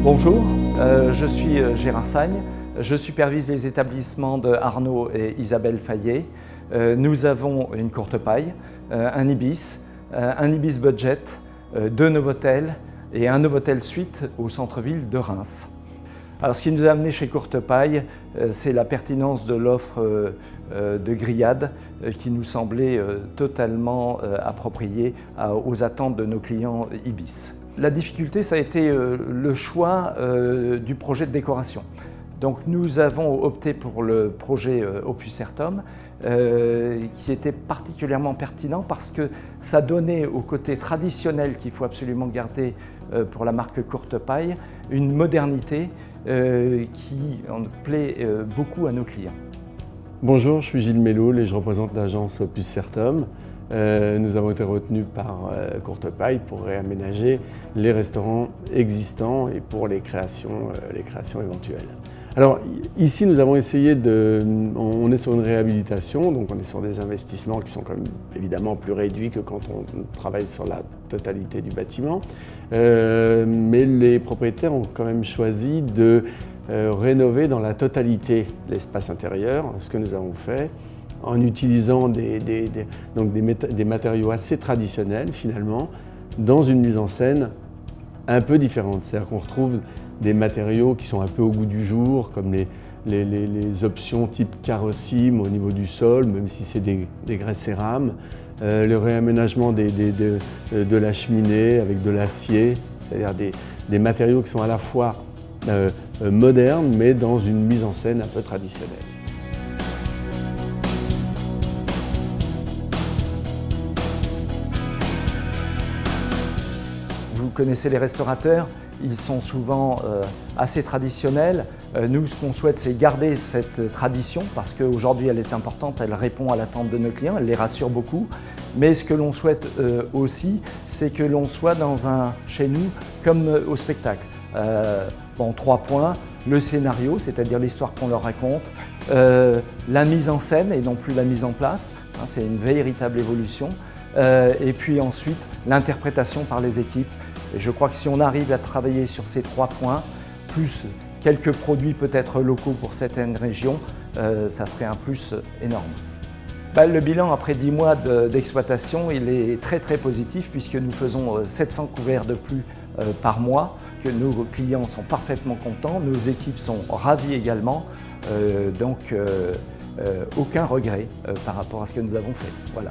Bonjour, je suis Gérard Sagne, je supervise les établissements de Arnaud et Isabelle Fayet. Nous avons une courte paille, un Ibis budget, 2 Novotel et un Novotel Suite au centre-ville de Reims. Alors, ce qui nous a amené chez Courte Paille, c'est la pertinence de l'offre de grillade qui nous semblait totalement appropriée aux attentes de nos clients Ibis. La difficulté, ça a été le choix du projet de décoration. Donc nous avons opté pour le projet Opus Certum qui était particulièrement pertinent parce que ça donnait au côté traditionnel qu'il faut absolument garder pour la marque Courte Paille une modernité qui en plaît beaucoup à nos clients. Bonjour, je suis Gilles Melloul et je représente l'agence Opus Certum. Nous avons été retenus par Courte Paille pour réaménager les restaurants existants et pour les créations éventuelles. Alors ici nous avons essayé on est sur une réhabilitation, donc on est sur des investissements qui sont quand même évidemment plus réduits que quand on travaille sur la totalité du bâtiment. Mais les propriétaires ont quand même choisi de rénover dans la totalité l'espace intérieur, ce que nous avons fait, en utilisant des matériaux assez traditionnels finalement, dans une mise en scène un peu différente. C'est-à-dire qu'on retrouve des matériaux qui sont un peu au goût du jour, comme les options type carrosserie au niveau du sol, même si c'est des grès cérame, le réaménagement de la cheminée avec de l'acier, c'est-à-dire des matériaux qui sont à la fois modernes, mais dans une mise en scène un peu traditionnelle. Vous connaissez les restaurateurs, ils sont souvent assez traditionnels. Nous, ce qu'on souhaite, c'est garder cette tradition parce qu'aujourd'hui, elle est importante, elle répond à l'attente de nos clients, elle les rassure beaucoup. Mais ce que l'on souhaite aussi, c'est que l'on soit chez nous comme au spectacle. 3 points, le scénario, c'est-à-dire l'histoire qu'on leur raconte, la mise en scène et non plus la mise en place, hein, c'est une véritable évolution. Et puis ensuite, l'interprétation par les équipes. Et je crois que si on arrive à travailler sur ces 3 points, plus quelques produits peut-être locaux pour certaines régions, ça serait un plus énorme. Le bilan après 10 mois d'exploitation, il est très positif puisque nous faisons 700 couverts de plus par mois, que nos clients sont parfaitement contents, nos équipes sont ravies également, donc aucun regret par rapport à ce que nous avons fait. Voilà.